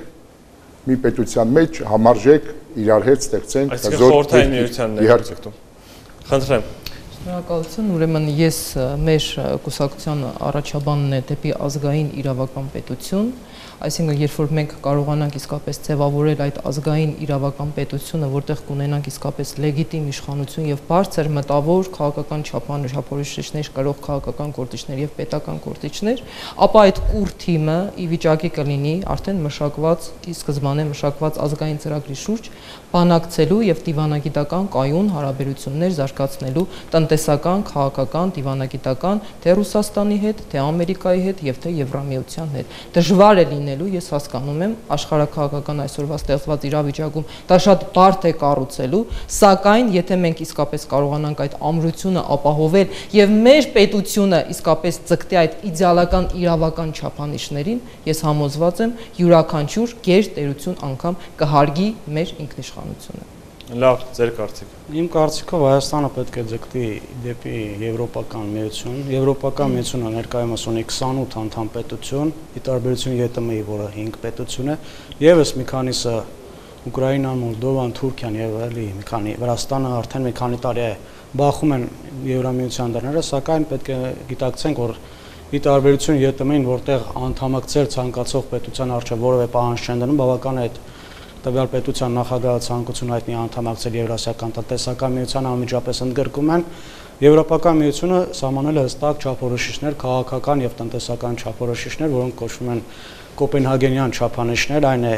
մի պետության մեջ համարժեք իրար հետ ստեղծենք խորհրդային միությանն եք դու։ Խնդրեմ։ Շնորհակալություն, ուրեմն ես մեր կուսակցության առաջաբանն է դեպի ազգային իրավական պետություն, այսինքն երբ որ մենք կարողանանք իսկապես ձևավորել այդ ազգային իրավական պետությունը, որտեղ կունենանք իսկապես լեգիտիմ իշխանություն եւ բարձր մտավոր քաղաքական չափորոշիչներ, կրող քաղաքական գործիչներ եւ պետական գործիչներ, ապա այդ կուր թիմը ի վիճակի կլինի արդեն մշակված, ի սկզբանե մշակված ազգային ծրագրի շուրջ բանակցելու եւ դիվանագիտական կայուն հարաբերություններ զարգացնելու տնտեսական, քաղաքական, դիվանագիտական թե Ռուսաստանի հետ, թե Ամերիկայի հետ եւ թե Եվրամիության հետ։ Դժվար է լինելու, ես հասկանում եմ, աշխարհաքաղաքական այսօրվա ստեղծված իրավիճակում դա շատ բարդ է կառուցելու, սակայն եթե մենք իսկապես կարողանանք այդ ամրությունը ապահովել եւ մեր պետությունը իսկապես ձգտի այդ իդեալական իրավական չափանիշներին, ես համոզված եմ, յուրաքանչյուր գերտերություն անգամ կհարգի մեր ինքնիշխանությունը։ Լավ, ձեր կարծիքը։ Իմ կարծիքով Հայաստանը պետք է ձգտի դեպի Եվրոպական միություն։ Եվրոպական միությունը ներկայումս ունի 28 անդամ պետություն, ի տարբերություն ԵՏՄ-ի, որը 5 պետություն է, եւս մի քանիսը Ուկրաինան, Մոլդովան, Թուրքիան եւ այլի մի քանի Վրաստանը արդեն մի քանի տարի է բախում են Եվրամիության դռները, սակայն պետք է գիտակցենք, որ ի տարբերություն ԵՏՄ-ին, որտեղ անդամակցել ցանկացող պետության առջև որևէ պահանջ չեն դնում, բավական է այդ տվյալ պետության նախագահը ցանկություն հայտնի անդամակցել Եվրասիական տնտեսական միությանը անմիջապես ընդգրկում են Եվրոպական միությունը սահմանել է հստակ չափորոշիչներ, քաղաքական եւ տնտեսական չափորոշիչներ, որոնք կոչվում են Կոպենհագենյան չափանիշներ, այն է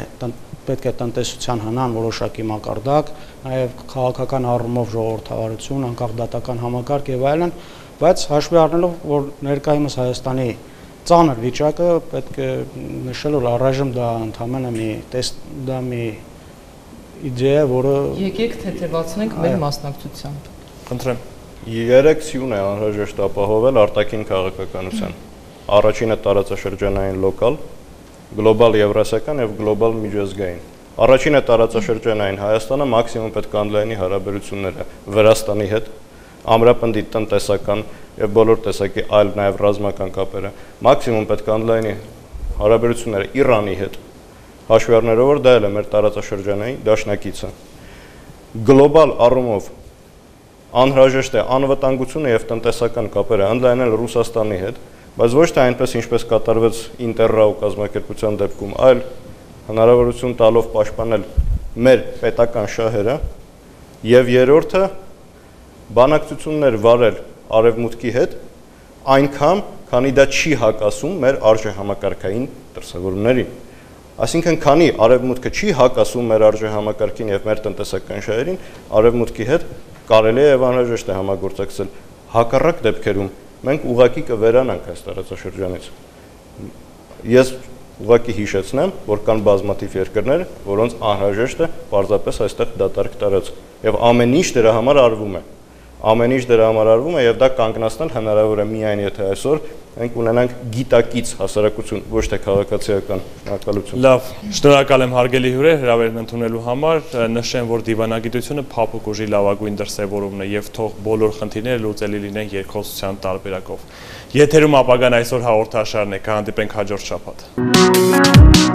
պետք է տնտեսության հնան որոշակի մակարդակ, նաեւ քաղաքական առումով ժողովրդավարություն, անկախ դատական համակարգ եւ այլն, բայց հաշվի առնելով, որ ներկայումս Հայաստանի ծանր վիճակը պետք է նշել, որ առայժմ դա ընդհանրապես մի իդեա է, որը եկեք թեթևացնենք մեր մասնակցությամբ։ Խնդրեմ։ 3 սյուն է անհրաժեշտ ապահովել արտաքին քաղաքականության։ Առաջինը տարածաշրջանային լոկալ, գլոբալ եվրասիական եւ գլոբալ միջազգային։ Առաջինը տարածաշրջանային Հայաստանը մաքսիմում պետք է ընդլայնի հարաբերությունները Վրաստանի հետ, ամրապնդի տնտեսական եւ բոլոր տեսակի այլ նաեւ ռազմական կապերը, մաքսիմում պետք է ընդլայնի հարաբերությունները Իրանի հետ, հաշվի առնելով որ դա էլ է մեր տարածաշրջանային դաշնակիցը։ Գլոբալ առումով անհրաժեշտ է անվտանգությունը եւ տնտեսական կապերը ընդլայնել Ռուսաստանի հետ, բայց ոչ թե այնպես ինչպես կատարվեց Ինտերրաու կազմակերպության դեպքում, այլ հնարավորություն տալով պաշտպանել մեր պետական շահերը եւ երրորդը բանակցություններ վարել արևմուտքի հետ այնքան, քանի դա չի հակասում մեր արժեհամակարգային դրսևորումներին։ Այսինքն, քանի արևմուտքը չի հակասում մեր արժեհամակարգին եւ մեր տնտեսական շահերին, արևմուտքի հետ կարելի է եւ անհրաժեշտ է համագործակցել։ Հակառակ դեպքերում մենք ուղղակի կվերանանք այս տարածաշրջանից։ Ես ուղղակի հիշեցնեմ, որ կան բազմաթիվ երկրներ, որոնց անհրաժեշտ է պարզապես այստեղ դատարկ տարածք եւ ամեն ինչ դրա համար արվում է։ Ամեն ինչ դրա համար արվում է եւ դա կանգնացնել հնարավոր է միայն եթե այսօր մենք ունենանք գիտակից հասարակություն, ոչ թե քաղաքացիական։ Շնորհակալություն։ Լավ, շնորհակալ եմ հարգելի հյուրեր հրավերն ընդունելու համար, նշեմ, որ դիվանագիտությունը փափուկ ուժի լավագույն դրսևորումն է եւ թող բոլոր խնդիրները լուծելի լինեն երկխոսության տարբերակով։ Եթերում ապագան այսօր հաղորդաշարն է, կհանդիպենք հաջորդ շաբաթ։